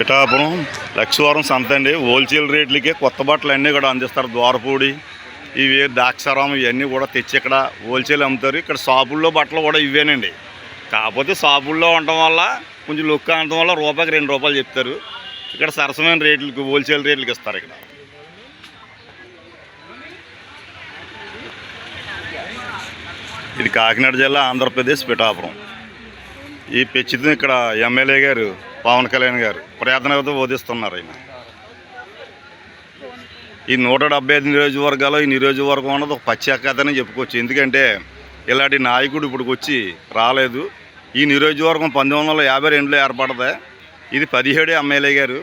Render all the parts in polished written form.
పిఠాపురం లక్ష్మీవారం సంత అండి. హోల్సేల్ రేట్లకే కొత్త బట్టలు అన్నీ కూడా అందిస్తారు. ద్వారపూడి ఇవి ద్రాక్షారామం ఇవన్నీ కూడా తెచ్చి ఇక్కడ హోల్సేల్ అమ్ముతారు. ఇక్కడ షాపుల్లో బట్టలు కూడా ఇవేనండి. కాకపోతే షాపుల్లో ఉండటం వల్ల కొంచెం లుక్ అనడం వల్ల రూపాయికి 2 రూపాయలు చెప్తారు. ఇక్కడ సరసమైన రేట్లకి హోల్సేల్ రేట్లకి ఇస్తారు. ఇక్కడ ఇది కాకినాడ జిల్లా, ఆంధ్రప్రదేశ్, పిఠాపురం. ఈ పెచ్చితం ఇక్కడ ఎమ్మెల్యే గారు పవన్ కళ్యాణ్ గారు ప్రయత్నంతో బోధిస్తున్నారు. ఆయన ఈ 175 నియోజకవర్గాల్లో ఈ నియోజకవర్గం అన్నది ఒక ప్రత్యేకతని చెప్పుకోవచ్చు. ఎందుకంటే ఇలాంటి నాయకుడు ఇప్పుడు వచ్చి రాలేదు. ఈ నియోజకవర్గం 1952లో ఏర్పడదే. ఇది 17 ఎమ్మెల్యే గారు.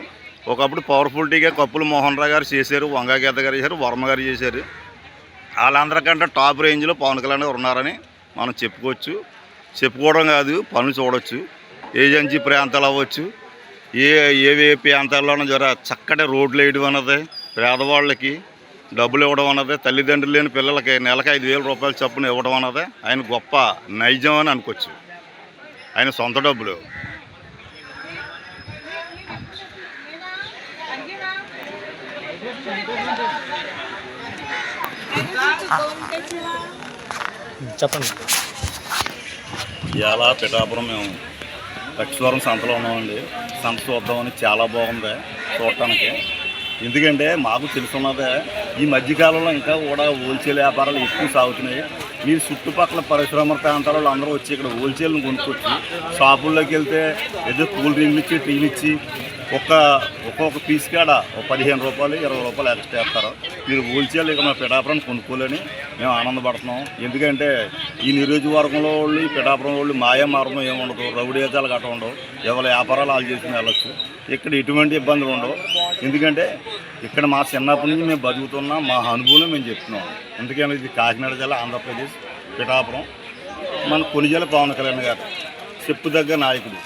ఒకప్పుడు పవర్ఫుల్టీగా కప్పుల మోహన్ రావు గారు చేశారు, వంగాగీత గారు చేశారు, వర్మ గారు చేశారు. వాళ్ళందరికంటే టాప్ రేంజ్లో పవన్ కళ్యాణ్ గారు ఉన్నారని మనం చెప్పుకోవచ్చు. చెప్పుకోవడం కాదు, పనులు చూడవచ్చు. ఏజెన్సీ ప్రాంతాలు అవ్వచ్చు, ఏ ప్రాంతాల్లోనూ చక్కటి రోడ్లు వేయడం అన్నది, పేదవాళ్ళకి డబ్బులు ఇవ్వడం అన్నది, తల్లిదండ్రులు లేని పిల్లలకి నెలకు 5,000 రూపాయలు చొప్పున ఇవ్వడం అన్నది ఆయన గొప్ప నైజం అని అనుకోవచ్చు. ఆయన సొంత డబ్బులు. చెప్పండి. ఇలా పిఠాపురం మేము లక్ష్మీవారం సంతలో ఉన్నామండి. సంత చూద్దామని చాలా బాగుంది చూడటానికి. ఎందుకంటే మాకు తెలుసున్నదే ఈ మధ్యకాలంలో ఇంకా కూడా హోల్సేల్ వ్యాపారాలు ఎక్కువ సాగుతున్నాయి. మీరు చుట్టుపక్కల పరిశ్రమ ప్రాంతాలలో అందరూ వచ్చి ఇక్కడ హోల్సేల్ని కొనుక్కొచ్చి షాపుల్లోకి వెళ్తే ఏదో కూల్ డ్రింక్లు ఇచ్చి టీలు ఇచ్చి ఒక్కొక్క పీస్ కాడ 15 రూపాయలు 20 రూపాయలు ఎక్స్ట్రా వేస్తారు. మీరు హోల్సేల్ ఇక మా పిఠాపురం కొనుక్కోలేని మేము ఆనందపడుతున్నాం. ఎందుకంటే ఈ నియోజకవర్గంలో వాళ్ళు, ఈ పిఠాపురం వాళ్ళు మాయమార్గం ఏముండదు, రౌడీజాలు గట్ట ఉండవు. ఎవరి వ్యాపారాలు వాళ్ళు చేసుకుని వెళ్ళొచ్చు. ఇక్కడ ఎటువంటి ఇబ్బందులు ఉండవు. ఎందుకంటే ఇక్కడ మా చిన్నప్పటి నుంచి మేము బతుకుతున్నాం, మా అనుభవం మేము చెప్తున్నాం. ఎందుకంటే ఇది కాకినాడ జిల్లా, ఆంధ్రప్రదేశ్, పిఠాపురం. మన కొనిజల పవన్ కళ్యాణ్ గారు చెప్పుదగ్గ నాయకుడు.